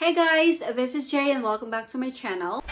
Hey guys, this is Jay and welcome back to my channel.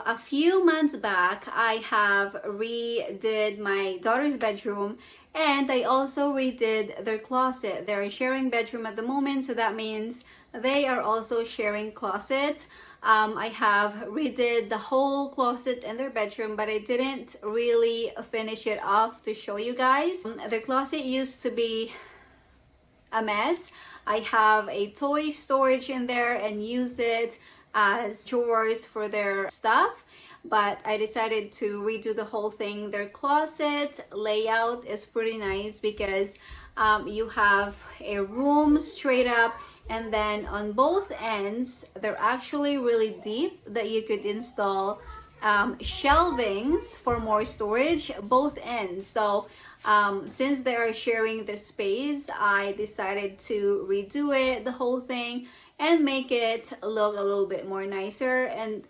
A few months back, I have redid my daughter's bedroom and I also redid their closet. They're sharing bedroom at the moment, so that means they are also sharing closets. I have redid the whole closet in their bedroom, but I didn't really finish it off to show you guys. Their closet used to be a mess. I have a toy storage in there and use it as drawers for their stuff, but I decided to redo the whole thing. Their closet layout is pretty nice because you have a room straight up, and then on both ends they're actually really deep that you could install shelvings for more storage both ends. So since they are sharing the space, I decided to redo it, the whole thing, and make it look a little bit more nicer and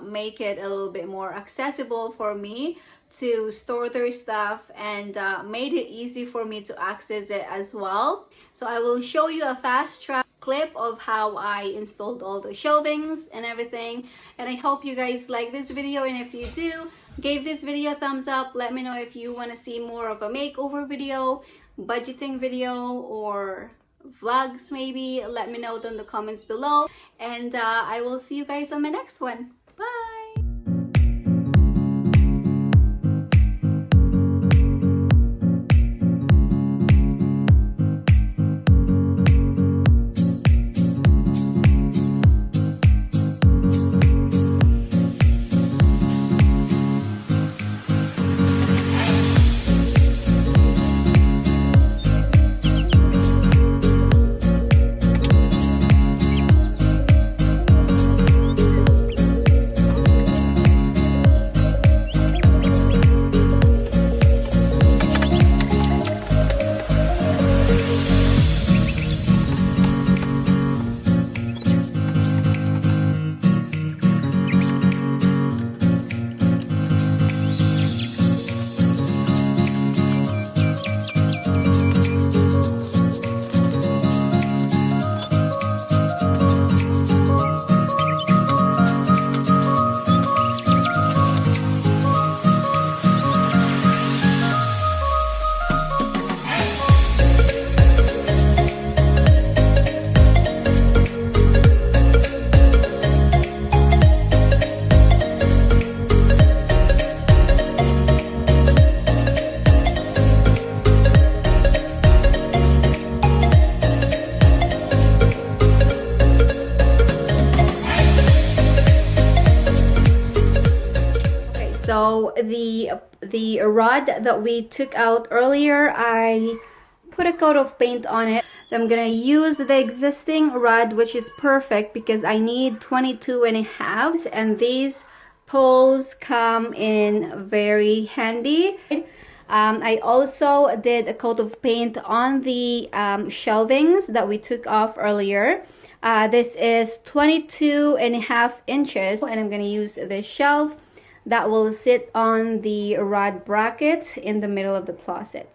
make it a little bit more accessible for me to store their stuff, and made it easy for me to access it as well. So I will show you a fast track clip of how I installed all the shelvings and everything, and I hope you guys like this video, and if you do, give this video a thumbs up. Let me know if you want to see more of a makeover video, budgeting video, or vlogs maybe. Let me know in the comments below, and I will see you guys on my next one. Bye. So the rod that we took out earlier, I put a coat of paint on it. So I'm gonna use the existing rod, which is perfect because I need 22.5, and these poles come in very handy. I also did a coat of paint on the shelvings that we took off earlier. This is 22.5 inches, and I'm gonna use this shelf that will sit on the rod bracket in the middle of the closet.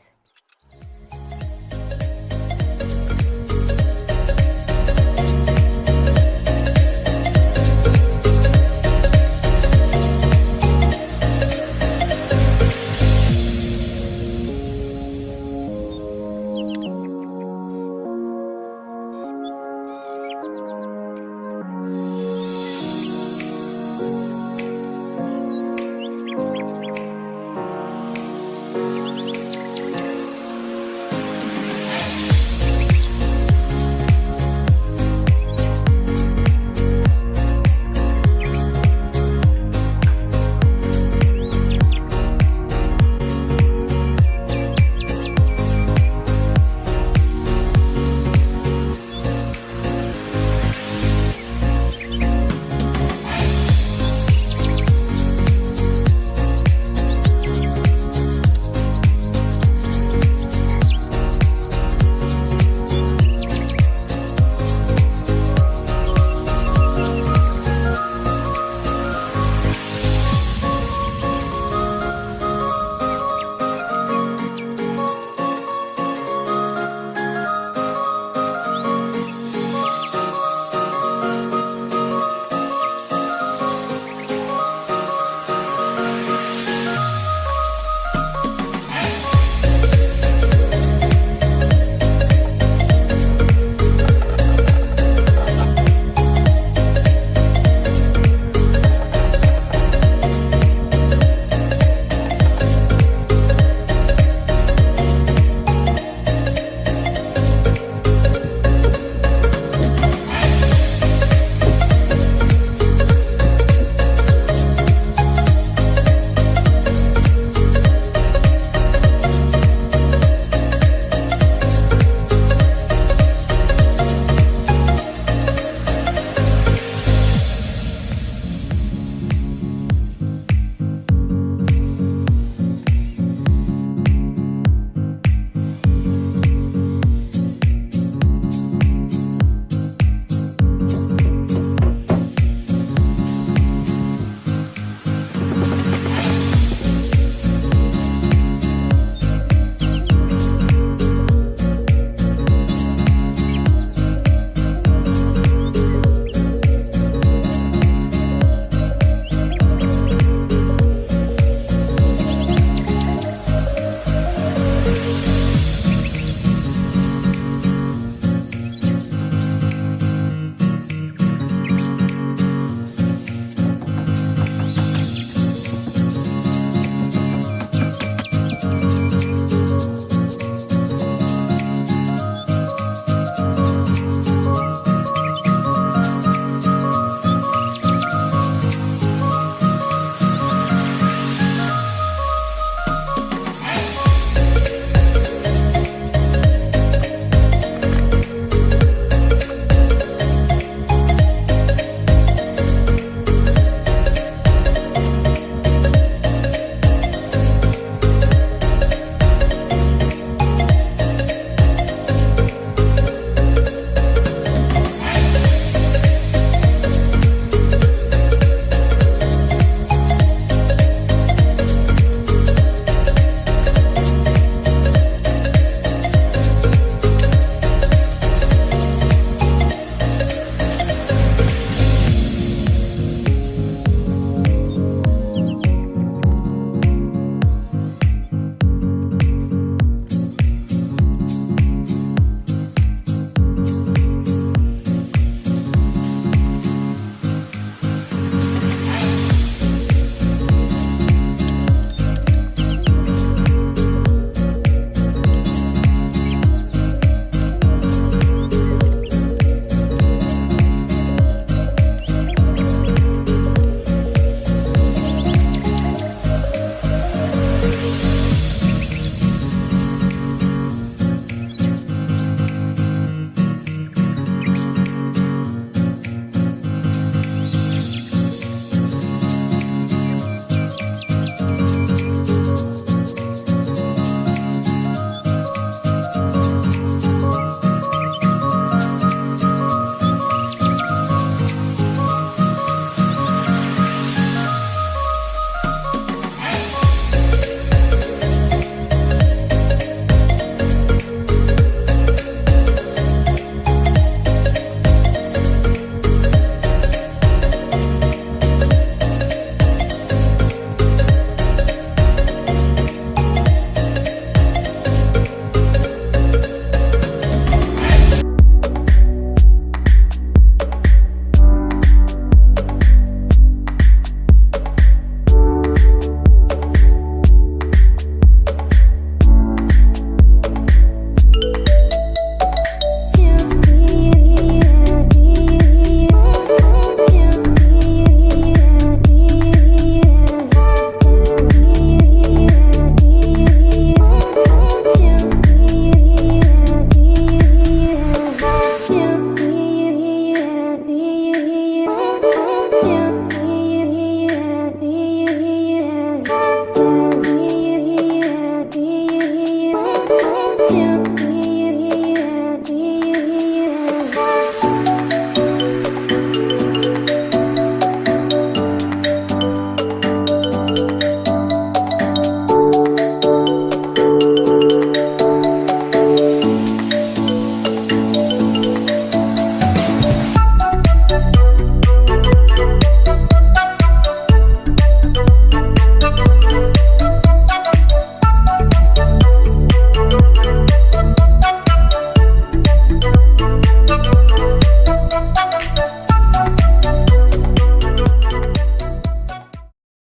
you.